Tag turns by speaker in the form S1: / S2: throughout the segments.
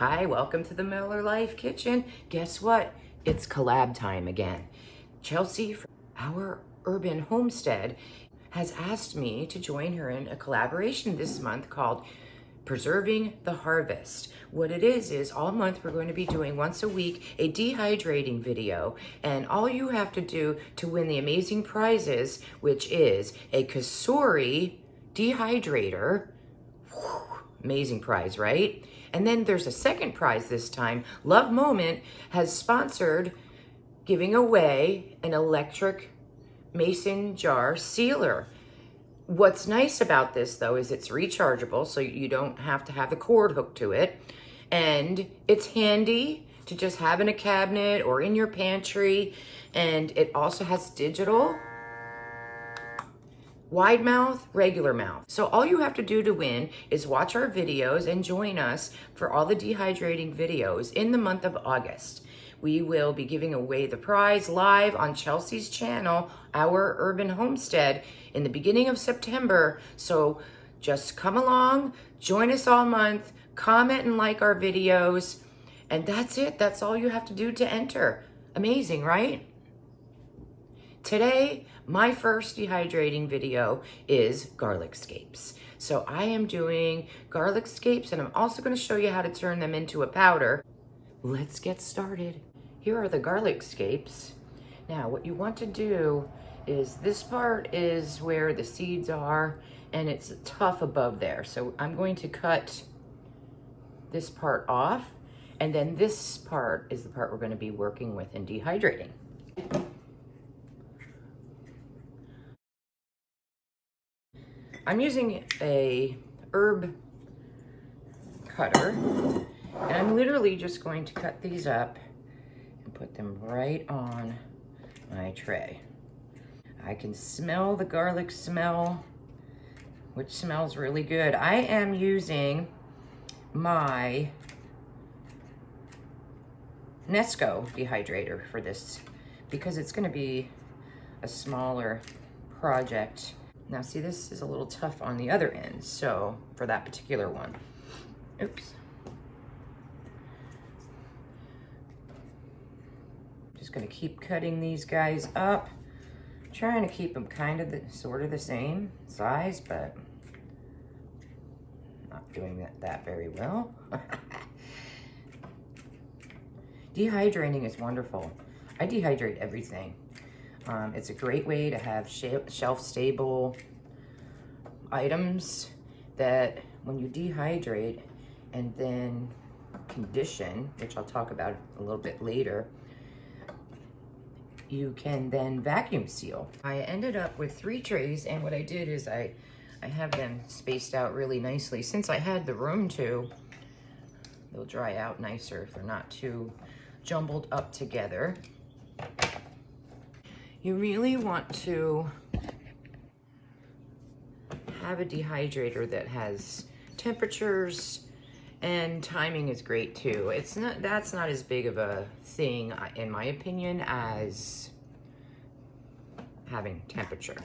S1: Hi, welcome to the Miller Life Kitchen. Guess what? It's collab time again. Chelsea from Our Urban Homestead has asked me to join her in a collaboration this month called Preserving the Harvest. What it is all month we're going to be doing once a week a dehydrating video, and all you have to do to win the amazing prizes, which is a Cosori dehydrator. Amazing prize, right? And then there's a second prize this time. Love Moment has sponsored giving away an electric mason jar sealer. What's nice about this though is it's rechargeable, so you don't have to have the cord hooked to it. And it's handy to just have in a cabinet or in your pantry. And it also has digital, wide mouth, regular mouth. So all you have to do to win is watch our videos and join us for all the dehydrating videos in the month of August. We will be giving away the prize live on Chelsea's channel, Our Urban Homestead, in the beginning of September. So just come along, join us all month, comment and like our videos, and that's it. That's all you have to do to enter. Amazing, right? Today, my first dehydrating video is garlic scapes. So I am doing garlic scapes, and I'm also going to show you how to turn them into a powder. Let's get started. Here are the garlic scapes. Now, what you want to do is this part is where the seeds are, and it's tough above there. So I'm going to cut this part off, and then this part is the part we're going to be working with in dehydrating. I'm using a herb cutter, and I'm literally just going to cut these up and put them right on my tray. I can smell the garlic smell, which smells really good. I am using my Nesco dehydrator for this because it's going to be a smaller project. Now see, this is a little tough on the other end, so for that particular one. Oops. Just gonna keep cutting these guys up. Trying to keep them kind of sort of the same size, but not doing that very well. Dehydrating is wonderful. I dehydrate everything. It's a great way to have shelf-stable items that when you dehydrate and then condition, which I'll talk about a little bit later, you can then vacuum seal. I ended up with 3 trays, and what I did is I have them spaced out really nicely. Since I had the room to, they'll dry out nicer if they're not too jumbled up together. You really want to have a dehydrator that has temperatures, and timing is great too. That's not as big of a thing, in my opinion, as having temperature.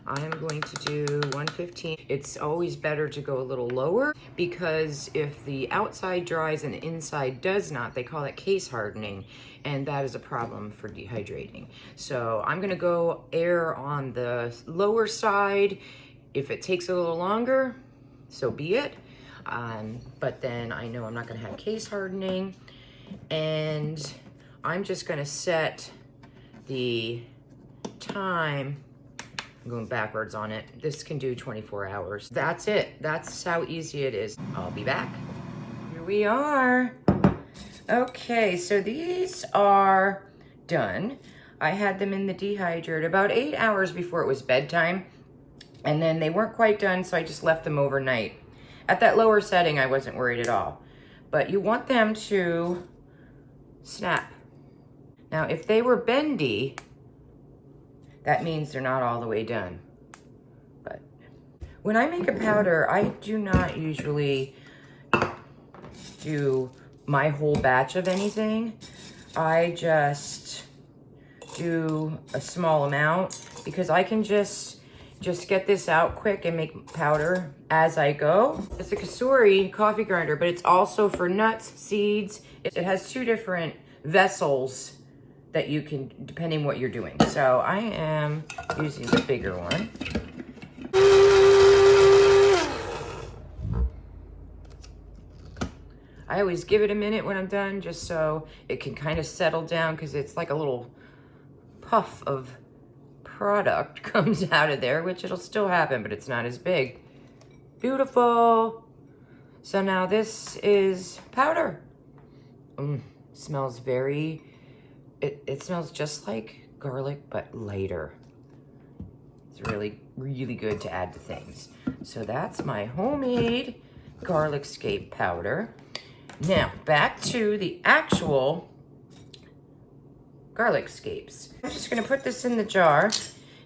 S1: I am going to do 115. It's always better to go a little lower because if the outside dries and the inside does not, they call it case hardening, and that is a problem for dehydrating. So I'm gonna go air on the lower side. If it takes a little longer, so be it. But then I know I'm not gonna have case hardening, and I'm just gonna set the time. I'm going backwards on it. This can do 24 hours. That's it. That's how easy it is. I'll be back. Here we are. Okay, so these are done. I had them in the dehydrator about 8 hours before it was bedtime, and then they weren't quite done, so I just left them overnight. At that lower setting, I wasn't worried at all. But you want them to snap. Now, if they were bendy, that means they're not all the way done. But when I make a powder, I do not usually do my whole batch of anything. I just do a small amount because I can just just get this out quick and make powder as I go. It's a Cosori coffee grinder, but it's also for nuts, seeds. It has 2 different vessels that you can, depending what you're doing. So I am using the bigger one. I always give it a minute when I'm done, just so it can kind of settle down, because it's like a little puff of product comes out of there, which it'll still happen, but it's not as big. Beautiful. So now this is powder. Smells very, it smells just like garlic, but lighter. It's really, really good to add to things. So that's my homemade garlic scape powder. Now, back to the actual garlic scapes. I'm just gonna put this in the jar.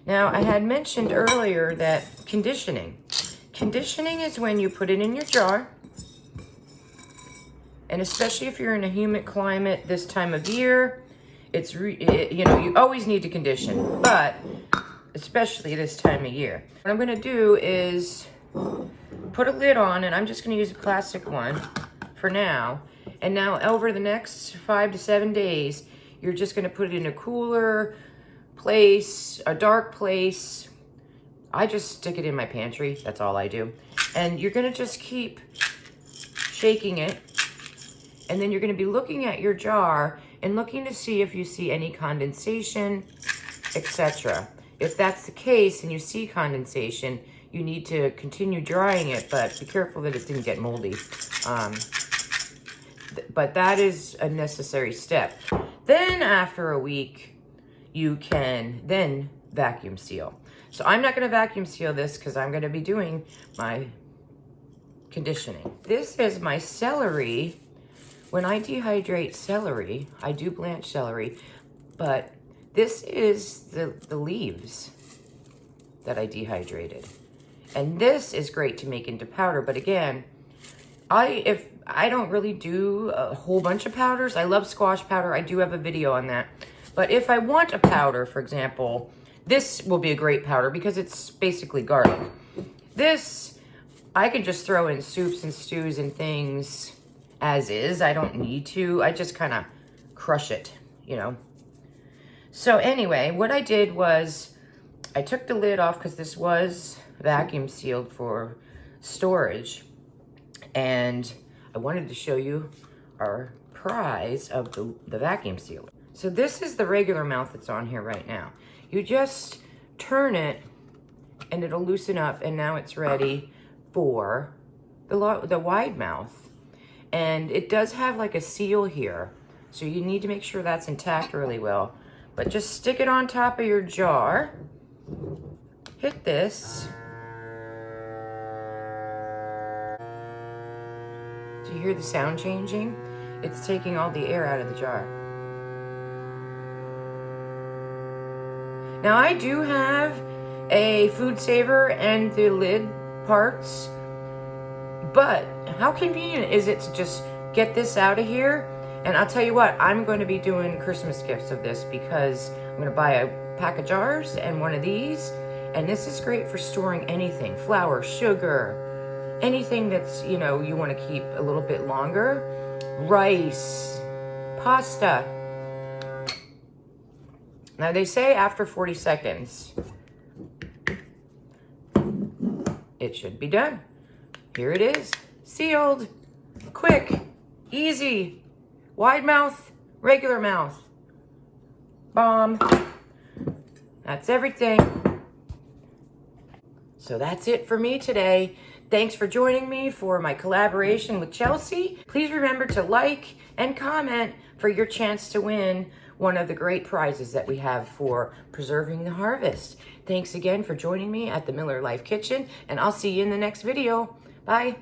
S1: Now, I had mentioned earlier that conditioning. Conditioning is when you put it in your jar, and especially if you're in a humid climate this time of year, you know, you always need to condition, but especially this time of year. What I'm gonna do is put a lid on, and I'm just gonna use a plastic one for now. And now over the next 5 to 7 days, you're just gonna put it in a cooler place, a dark place. I just stick it in my pantry, that's all I do. And you're gonna just keep shaking it, and then you're gonna be looking at your jar and looking to see if you see any condensation, etc. If that's the case and you see condensation, you need to continue drying it, but be careful that it didn't get moldy. But that is a necessary step. Then after a week, you can then vacuum seal. So I'm not gonna vacuum seal this because I'm gonna be doing my conditioning. This is my celery. When I dehydrate celery, I do blanch celery, but this is the leaves that I dehydrated. And this is great to make into powder, but again, if I don't really do a whole bunch of powders. I love squash powder. I do have a video on that. But if I want a powder, for example, this will be a great powder because it's basically garlic. This, I can just throw in soups and stews and things as is. I don't need to. I just kind of crush it, you know. So anyway, what I did was I took the lid off because this was vacuum sealed for storage. And I wanted to show you our prize of the vacuum sealer. So this is the regular mouth that's on here right now. You just turn it and it'll loosen up, and now it's ready for the wide mouth. And it does have like a seal here, so you need to make sure that's intact really well. But just stick it on top of your jar, hit this. Do you hear the sound changing? It's taking all the air out of the jar. Now I do have a food saver and the lid parts, but how convenient is it to just get this out of here? And I'll tell you what, I'm going to be doing Christmas gifts of this because I'm going to buy a pack of jars and one of these. And this is great for storing anything, flour, sugar, anything that's, you know, you want to keep a little bit longer. Rice, pasta. Now they say after 40 seconds, it should be done. Here it is, sealed, quick, easy, wide mouth, regular mouth. Bomb. That's everything. So that's it for me today. Thanks for joining me for my collaboration with Chelsea. Please remember to like and comment for your chance to win one of the great prizes that we have for preserving the harvest. Thanks again for joining me at the Miller Life Kitchen, and I'll see you in the next video. Bye.